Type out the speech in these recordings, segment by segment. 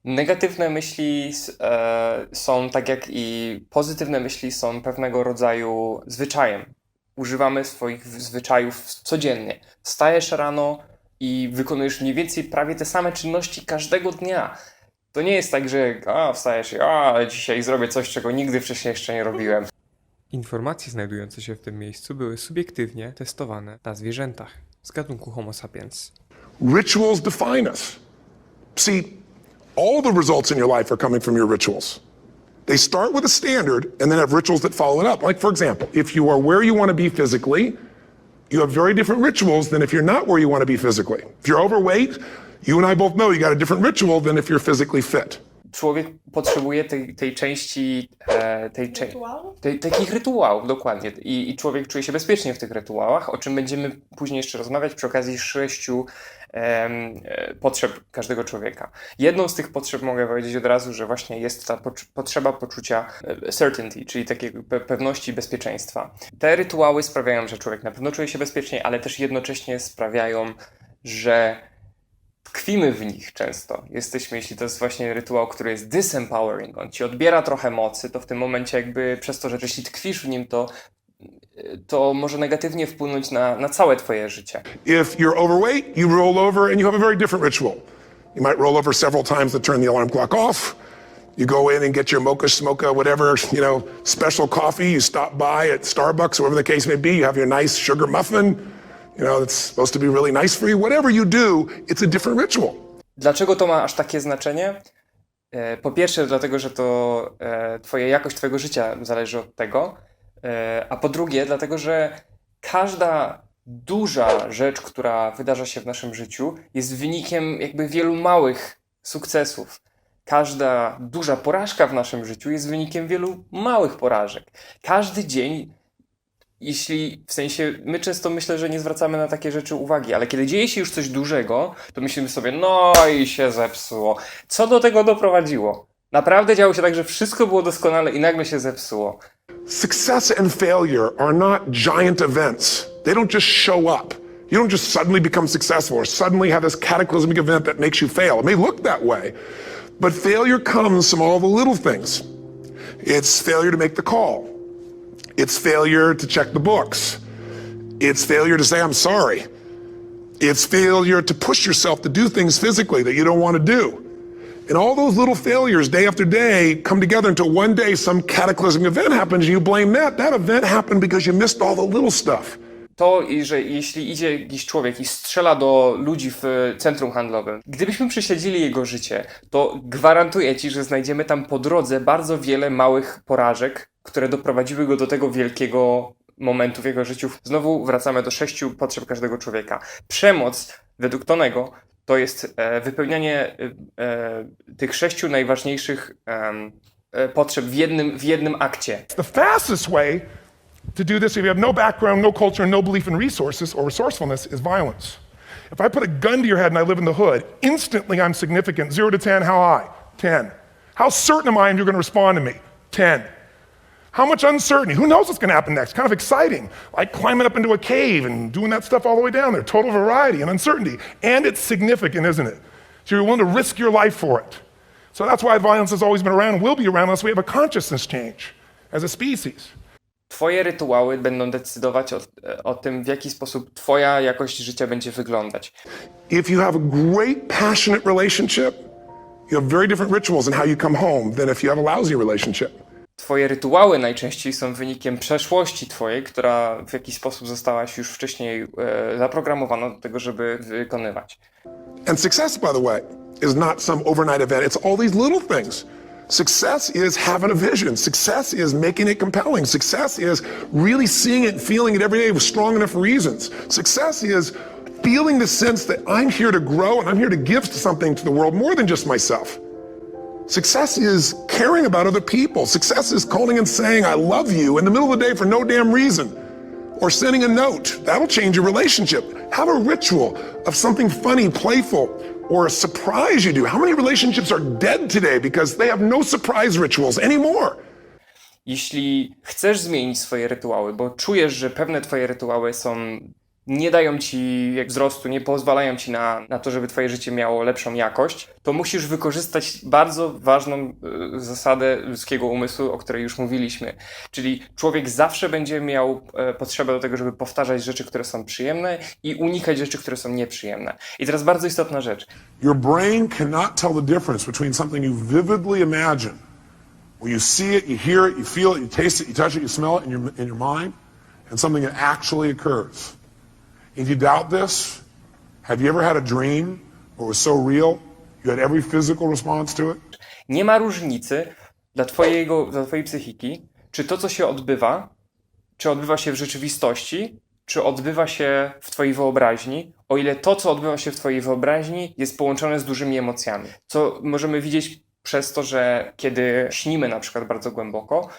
Negatywne myśli są, tak jak i pozytywne myśli, są pewnego rodzaju zwyczajem. Używamy swoich zwyczajów codziennie. Wstajesz rano i wykonujesz mniej więcej prawie te same czynności każdego dnia. To nie jest tak, że wstajesz i dzisiaj zrobię coś, czego nigdy wcześniej jeszcze nie robiłem. Informacje znajdujące się w tym miejscu były subiektywnie testowane na zwierzętach z gatunku Homo sapiens. Rituals define us. See, all the results in your life are coming from your rituals. They start with a standard and then have rituals that follow it up. Like, for example, if you are where you want to be physically, you have very different rituals than if you're not where you want to be physically. If you're overweight, you and I both know you got a different ritual than if you're physically fit. Człowiek potrzebuje tej części, Rytuałów? takich rytuałów, dokładnie. I człowiek czuje się bezpiecznie w tych rytuałach, o czym będziemy później jeszcze rozmawiać przy okazji 6 potrzeb każdego człowieka. Jedną z tych potrzeb mogę powiedzieć od razu, że właśnie jest ta potrzeba poczucia certainty, czyli takiej pewności bezpieczeństwa. Te rytuały sprawiają, że człowiek na pewno czuje się bezpiecznie, ale też jednocześnie sprawiają, że tkwimy w nich często. Jeśli to jest właśnie rytuał, który jest disempowering, on ci odbiera trochę mocy, to w tym momencie jakby przez to, że jeśli tkwisz w nim, to może negatywnie wpłynąć na całe twoje życie. If you're overweight, you roll over and you have a very different ritual. You might roll over several times to turn the alarm clock off. You go in and get your mocha, smocha, whatever, special coffee. You stop by at Starbucks, whatever the case may be. You have your nice sugar muffin. It's supposed to be really nice for you. Whatever you do, it's a different ritual. Dlaczego to ma aż takie znaczenie? Po pierwsze, dlatego, że to jakość twojego życia zależy od tego, a po drugie, dlatego, że każda duża rzecz, która wydarza się w naszym życiu, jest wynikiem jakby wielu małych sukcesów. Każda duża porażka w naszym życiu jest wynikiem wielu małych porażek. Każdy dzień, my często myślę, że nie zwracamy na takie rzeczy uwagi, ale kiedy dzieje się już coś dużego, to myślimy sobie, no i się zepsuło. Co do tego doprowadziło? Naprawdę działo się tak, że wszystko było doskonale i nagle się zepsuło. Success and failure are not giant events. They don't just show up. You don't just suddenly become successful or suddenly have this cataclysmic event that makes you fail. It may look that way, but failure comes from all the little things. It's failure to make the call. It's failure to check the books. It's failure to say, I'm sorry. It's failure to push yourself to do things physically that you don't want to do. And all those little failures, day after day, come together until one day some cataclysmic event happens and you blame that. That event happened because you missed all the little stuff. To, że jeśli idzie jakiś człowiek i strzela do ludzi w centrum handlowym, gdybyśmy prześledzili jego życie, to gwarantuję ci, że znajdziemy tam po drodze bardzo wiele małych porażek, które doprowadziły go do tego wielkiego momentu w jego życiu. Znowu wracamy do 6 potrzeb każdego człowieka. Przemoc, według Tonego, to jest wypełnianie tych 6 najważniejszych potrzeb w jednym akcie. The fastest way to do this, if you have no background, no culture, no belief in resources or resourcefulness, is violence. If I put a gun to your head and I live in the hood, instantly I'm significant. 0 to 10, how high? 10. How certain am I you're going to respond to me? 10. How much uncertainty? Who knows what's going to happen next? Kind of exciting, like climbing up into a cave and doing that stuff all the way down there. Total variety and uncertainty. And it's significant, isn't it? So you're willing to risk your life for it. So that's why violence has always been around and will be around unless we have a consciousness change as a species. Twoje rytuały będą decydować o tym, w jaki sposób twoja jakość życia będzie wyglądać. If you have a great, passionate relationship, you have very different rituals in how you come home than if you have a lousy relationship. Twoje rytuały najczęściej są wynikiem przeszłości twojej, która w jakiś sposób zostałaś już wcześniej zaprogramowana do tego, żeby wykonywać. And success, by the way, is not some overnight event. It's all these little things. Success is having a vision. Success is making it compelling. Success is really seeing it and feeling it every day with strong enough reasons. Success is feeling the sense that I'm here to grow and I'm here to give something to the world more than just myself. Success is caring about other people. Success is calling and saying, I love you in the middle of the day for no damn reason. Or sending a note. That'll change your relationship. Have a ritual of something funny, playful, or a surprise you do. How many relationships are dead today because they have no surprise rituals anymore? Jeśli chcesz zmienić swoje rytuały, bo czujesz, że pewne twoje rytuały są nie dają ci wzrostu, nie pozwalają ci na to, żeby twoje życie miało lepszą jakość, to musisz wykorzystać bardzo ważną zasadę ludzkiego umysłu, o której już mówiliśmy. Czyli człowiek zawsze będzie miał potrzebę do tego, żeby powtarzać rzeczy, które są przyjemne i unikać rzeczy, które są nieprzyjemne. I teraz bardzo istotna rzecz. Your brain cannot tell the difference between something you vividly imagine, where you see it, you hear it, you feel it, you taste it, you touch it, you smell it in your mind, and something that actually occurs. If you doubt this, have you ever had a dream that was so real you had every physical response to it? Nie ma różnicy dla twojej psychiki, czy to, co się odbywa, czy odbywa się w rzeczywistości, czy odbywa się w twojej wyobraźni, o ile to, co odbywa się w twojej wyobraźni, jest połączone z dużymi emocjami. Co możemy widzieć przez to, że kiedy śnimy na przykład bardzo głęboko,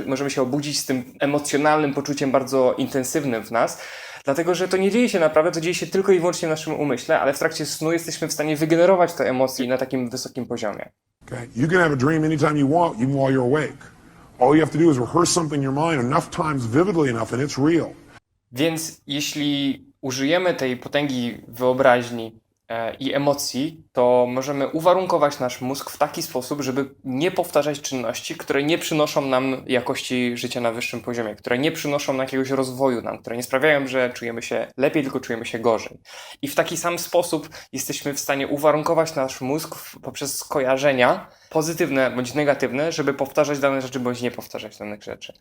możemy się obudzić z tym emocjonalnym poczuciem bardzo intensywnym w nas, dlatego że to nie dzieje się naprawdę, to dzieje się tylko i wyłącznie w naszym umyśle, ale w trakcie snu jesteśmy w stanie wygenerować te emocje na takim wysokim poziomie. Okay? You can have a dream anytime you want, even while you're awake. All you have to do is rehearse something in your mind enough times, vividly enough, and it's real. Więc jeśli użyjemy tej potęgi wyobraźni i emocji, to możemy uwarunkować nasz mózg w taki sposób, żeby nie powtarzać czynności, które nie przynoszą nam jakości życia na wyższym poziomie, które nie przynoszą nam jakiegoś rozwoju nam, które nie sprawiają, że czujemy się lepiej, tylko czujemy się gorzej. I w taki sam sposób jesteśmy w stanie uwarunkować nasz mózg poprzez skojarzenia, pozytywne bądź negatywne, żeby powtarzać dane rzeczy bądź nie powtarzać danych rzeczy.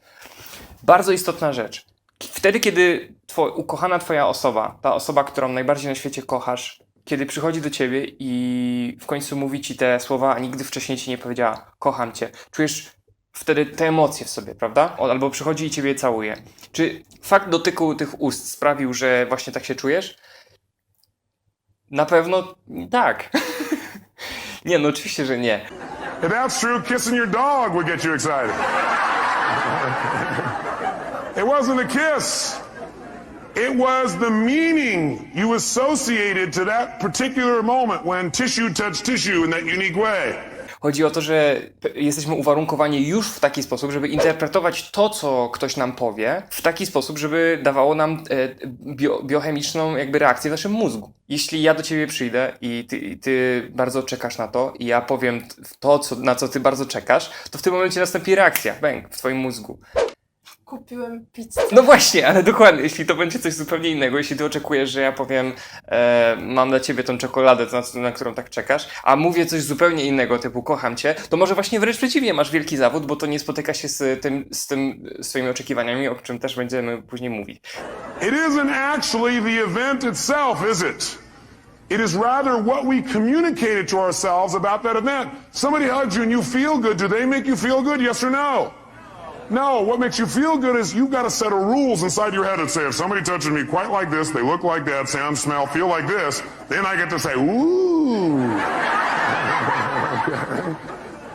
Bardzo istotna rzecz. Wtedy, kiedy ukochana twoja osoba, ta osoba, którą najbardziej na świecie kochasz, kiedy przychodzi do ciebie i w końcu mówi ci te słowa, a nigdy wcześniej ci nie powiedziała, kocham cię, czujesz wtedy te emocje w sobie, prawda? Albo przychodzi i ciebie całuje. Czy fakt dotyku tych ust sprawił, że właśnie tak się czujesz? Na pewno tak. Nie, no oczywiście, że nie. If that's true, kissing your dog would get you excited. It wasn't a kiss. It was the meaning you associated to that particular moment when tissue touched tissue in that unique way. Chodzi o to, że jesteśmy uwarunkowani już w taki sposób, żeby interpretować to, co ktoś nam powie, w taki sposób, żeby dawało nam biochemiczną reakcję w naszym mózgu. Jeśli ja do ciebie przyjdę i ty bardzo czekasz na to i ja powiem to, na co ty bardzo czekasz, to w tym momencie nastąpi reakcja, bęk, w twoim mózgu. Kupiłem pizzę. No właśnie, ale dokładnie, jeśli to będzie coś zupełnie innego, jeśli ty oczekujesz, że ja powiem mam dla ciebie tą czekoladę, na którą tak czekasz, a mówię coś zupełnie innego, typu kocham cię, to może właśnie wręcz przeciwnie, masz wielki zawód, bo to nie spotyka się z tym swoimi oczekiwaniami, o czym też będziemy później mówić. It isn't actually the event itself, is it? It is rather what we communicated to ourselves about that event. Somebody hugs you and you feel good. Do they make you feel good? Yes or no? No, what makes you feel good is you've got a set of rules inside your head that say if somebody touches me quite like this, they look like that, sound, smell, feel like this, then I get to say, ooh.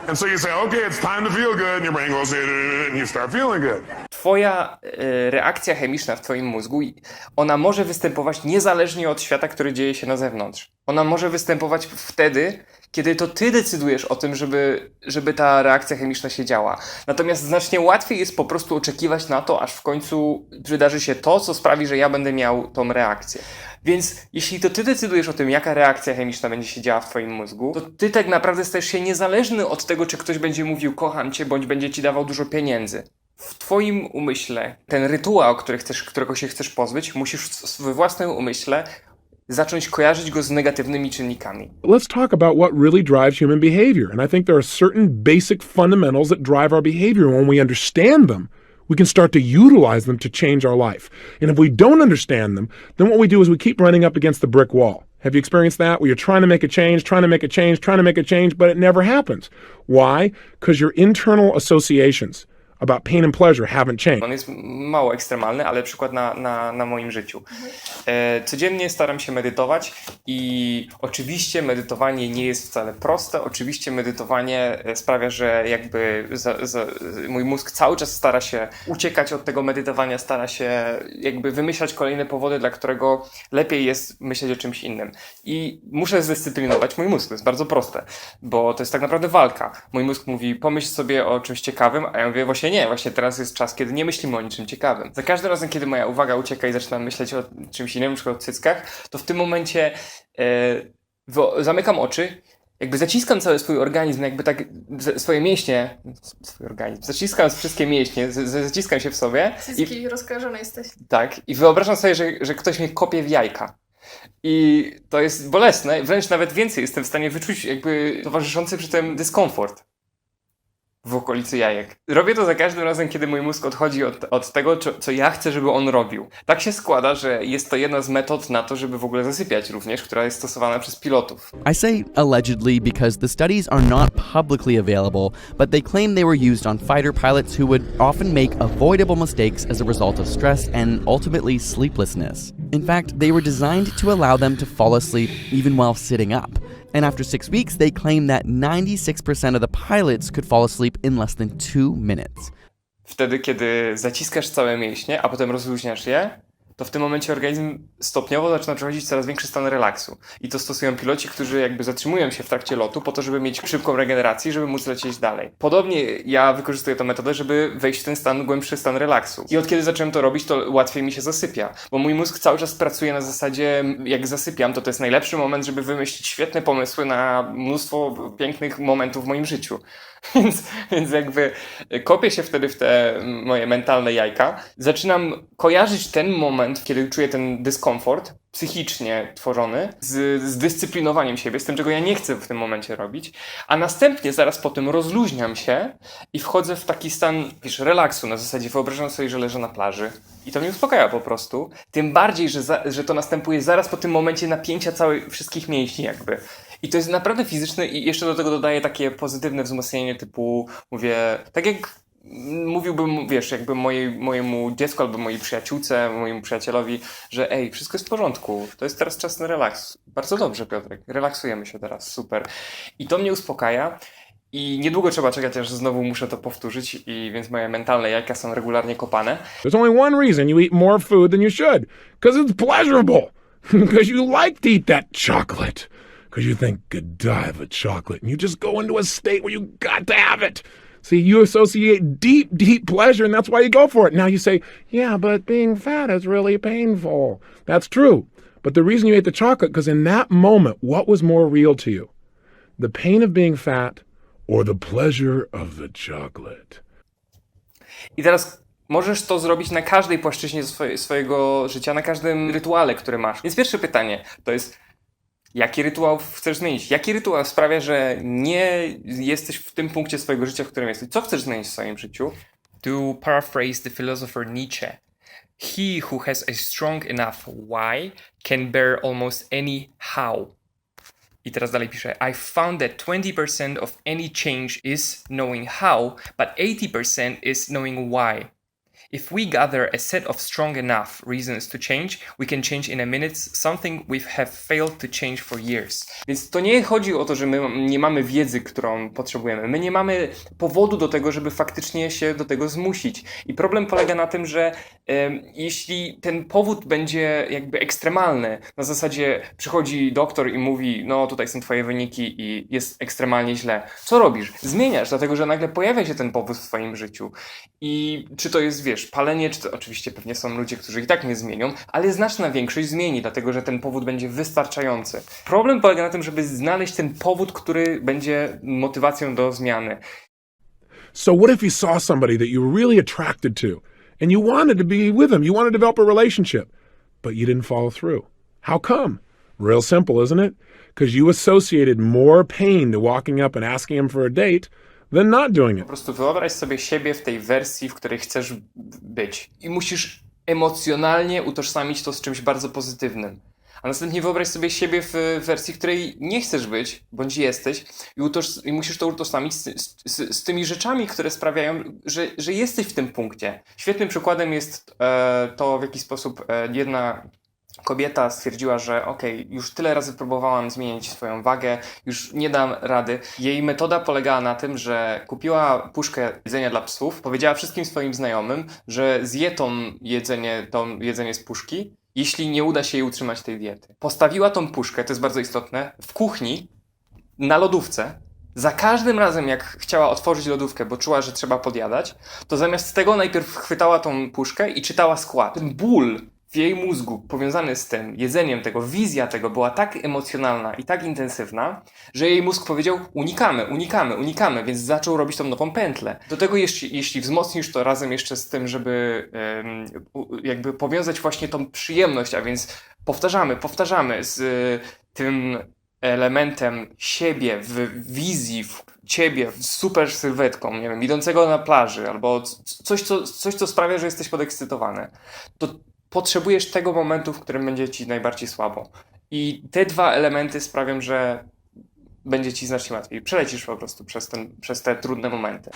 And so you say, okay, it's time to feel good, and your brain goes, and you start feeling good. Twoja reakcja chemiczna w twoim mózgu, ona może występować niezależnie od świata, który dzieje się na zewnątrz. Ona może występować wtedy, kiedy to ty decydujesz o tym, żeby ta reakcja chemiczna się działa. Natomiast znacznie łatwiej jest po prostu oczekiwać na to, aż w końcu wydarzy się to, co sprawi, że ja będę miał tą reakcję. Więc jeśli to ty decydujesz o tym, jaka reakcja chemiczna będzie się działa w twoim mózgu, to ty tak naprawdę stajesz się niezależny od tego, czy ktoś będzie mówił kocham cię, bądź będzie ci dawał dużo pieniędzy. W twoim umyśle ten rytuał, którego się chcesz pozbyć, musisz we własnym umyśle zacząć kojarzyć go z negatywnymi czynnikami. Let's talk about what really drives human behavior. And I think there are certain basic fundamentals that drive our behavior. When we understand them, we can start to utilize them to change our life. And if we don't understand them, then what we do is we keep running up against the brick wall. Have you experienced that? Where you're trying to make a change, trying to make a change, trying to make a change, but it never happens. Why? Because your internal associations about pain and pleasure haven't changed. On jest mało ekstremalny, ale przykład na moim życiu. Codziennie staram się medytować i oczywiście medytowanie nie jest wcale proste. Oczywiście medytowanie sprawia, że jakby mój mózg cały czas stara się uciekać od tego medytowania, stara się jakby wymyślać kolejne powody, dla którego lepiej jest myśleć o czymś innym. I muszę zdyscyplinować mój mózg. To jest bardzo proste, bo to jest tak naprawdę walka. Mój mózg mówi, pomyśl sobie o czymś ciekawym, a ja mówię, właśnie nie, właśnie teraz jest czas, kiedy nie myślimy o niczym ciekawym. Za każdym razem, kiedy moja uwaga ucieka i zaczynam myśleć o czymś innym, na przykład o cyckach, to w tym momencie zamykam oczy, jakby zaciskam cały swój organizm, jakby tak swoje mięśnie, zaciskam wszystkie mięśnie, zaciskam się w sobie Cycki, rozkojarzony jesteś. tak, i wyobrażam sobie, że ktoś mnie kopie w jajka. I to jest bolesne, wręcz nawet więcej jestem w stanie wyczuć jakby towarzyszący przy tym dyskomfort w okolicy jajek. Robię to za każdym razem, kiedy mój mózg odchodzi od tego, co ja chcę, żeby on robił. Tak się składa, że jest to jedna z metod na to, żeby w ogóle zasypiać również, która jest stosowana przez pilotów. I say allegedly because the studies are not publicly available, but they claim they were used on fighter pilots who would often make avoidable mistakes as a result of stress and ultimately sleeplessness. In fact, they were designed to allow them to fall asleep even while sitting up. And after 6 weeks, they claim that 96% of the pilots could fall asleep in less than 2 minutes. Wtedy, kiedy zaciskasz całe mięśnie, a potem rozluźniasz je, to w tym momencie organizm stopniowo zaczyna przechodzić coraz większy stan relaksu. I to stosują piloci, którzy jakby zatrzymują się w trakcie lotu po to, żeby mieć szybką regenerację, żeby móc lecieć dalej. Podobnie ja wykorzystuję tę metodę, żeby wejść w ten głębszy stan relaksu. I od kiedy zacząłem to robić, to łatwiej mi się zasypia. Bo mój mózg cały czas pracuje na zasadzie, jak zasypiam, to jest najlepszy moment, żeby wymyślić świetne pomysły na mnóstwo pięknych momentów w moim życiu. Więc jakby kopię się wtedy w te moje mentalne jajka. Zaczynam kojarzyć ten moment, kiedy czuję ten dyskomfort psychicznie tworzony z dyscyplinowaniem siebie, z tym, czego ja nie chcę w tym momencie robić, a następnie zaraz po tym rozluźniam się i wchodzę w taki stan, relaksu, na zasadzie wyobrażam sobie, że leżę na plaży i to mnie uspokaja po prostu, tym bardziej, że to następuje zaraz po tym momencie napięcia wszystkich mięśni jakby. I to jest naprawdę fizyczne i jeszcze do tego dodaję takie pozytywne wzmocnienie typu, mówię, tak jak mówiłbym, wiesz, jakby mojemu dziecku albo mojej przyjaciółce, mojemu przyjacielowi, że ej, wszystko jest w porządku, to jest teraz czas na relaks. Bardzo dobrze, Piotrek, relaksujemy się teraz, super. I to mnie uspokaja i niedługo trzeba czekać, aż znowu muszę to powtórzyć i więc moje mentalne jajka są regularnie kopane. There's only one reason you eat more food than you should. Because it's pleasurable. Because you like to eat that chocolate. Because you think, could die of a chocolate. And you just go into a state where you got to have it. See, you associate deep, deep pleasure, and that's why you go for it. Now you say, yeah, but being fat is really painful. That's true. But the reason you ate the chocolate, because in that moment, what was more real to you? The pain of being fat or the pleasure of the chocolate? I teraz możesz to zrobić na każdej płaszczyźnie swojego życia, na każdym rytuale, który masz. Więc pierwsze pytanie to jest, jaki rytuał chcesz zmienić? Jaki rytuał sprawia, że nie jesteś w tym punkcie swojego życia, w którym jesteś? Co chcesz zmienić w swoim życiu? To paraphrase the philosopher Nietzsche, he who has a strong enough why can bear almost any how. I teraz dalej pisze, I found that 20% of any change is knowing how, but 80% is knowing why. If we gather a set of strong enough reasons to change, we can change in a minute something we have failed to change for years. Więc to nie chodzi o to, że my nie mamy wiedzy, którą potrzebujemy. My nie mamy powodu do tego, żeby faktycznie się do tego zmusić. I problem polega na tym, że jeśli ten powód będzie jakby ekstremalny, na zasadzie przychodzi doktor i mówi, no tutaj są twoje wyniki i jest ekstremalnie źle. Co robisz? Zmieniasz, dlatego że nagle pojawia się ten powód w twoim życiu. I czy to jest, wiesz, palenie, czy to oczywiście pewnie są ludzie, którzy i tak nie zmienią, ale znaczna większość zmieni, dlatego że ten powód będzie wystarczający. Problem polega na tym, żeby znaleźć ten powód, który będzie motywacją do zmiany. So what if you saw somebody that you were really attracted to and you wanted to be with them, you wanted to develop a relationship, but you didn't follow through? How come? Real simple, isn't it? Because you associated more pain to walking up and asking him for a date than not doing it. Po prostu wyobraź sobie siebie w tej wersji, w której chcesz być. I musisz emocjonalnie utożsamić to z czymś bardzo pozytywnym. A następnie wyobraź sobie siebie w wersji, w której nie chcesz być, bądź jesteś i musisz to utożsamić z tymi rzeczami, które sprawiają, że jesteś w tym punkcie. Świetnym przykładem jest to, w jaki sposób jedna kobieta stwierdziła, że okej, już tyle razy próbowałam zmienić swoją wagę, już nie dam rady. Jej metoda polegała na tym, że kupiła puszkę jedzenia dla psów, powiedziała wszystkim swoim znajomym, że zje to jedzenie z puszki, jeśli nie uda się jej utrzymać tej diety. Postawiła tą puszkę, to jest bardzo istotne, w kuchni, na lodówce Za każdym razem, jak chciała otworzyć lodówkę, bo czuła, że trzeba podjadać, to zamiast tego najpierw chwytała tą puszkę i czytała skład. Ten ból w jej mózgu powiązany z tym jedzeniem tego, wizja tego była tak emocjonalna i tak intensywna, że jej mózg powiedział unikamy, więc zaczął robić tą nową pętlę. Do tego jeśli wzmocnisz to razem jeszcze z tym, żeby jakby powiązać właśnie tą przyjemność, a więc powtarzamy z tym elementem siebie w wizji, w ciebie z super sylwetką, nie wiem, idącego na plaży, albo coś, co sprawia, że jesteś podekscytowany, to potrzebujesz tego momentu, w którym będzie ci najbardziej słabo. I te dwa elementy sprawią, że będzie ci znacznie łatwiej. Przelecisz po prostu przez te trudne momenty.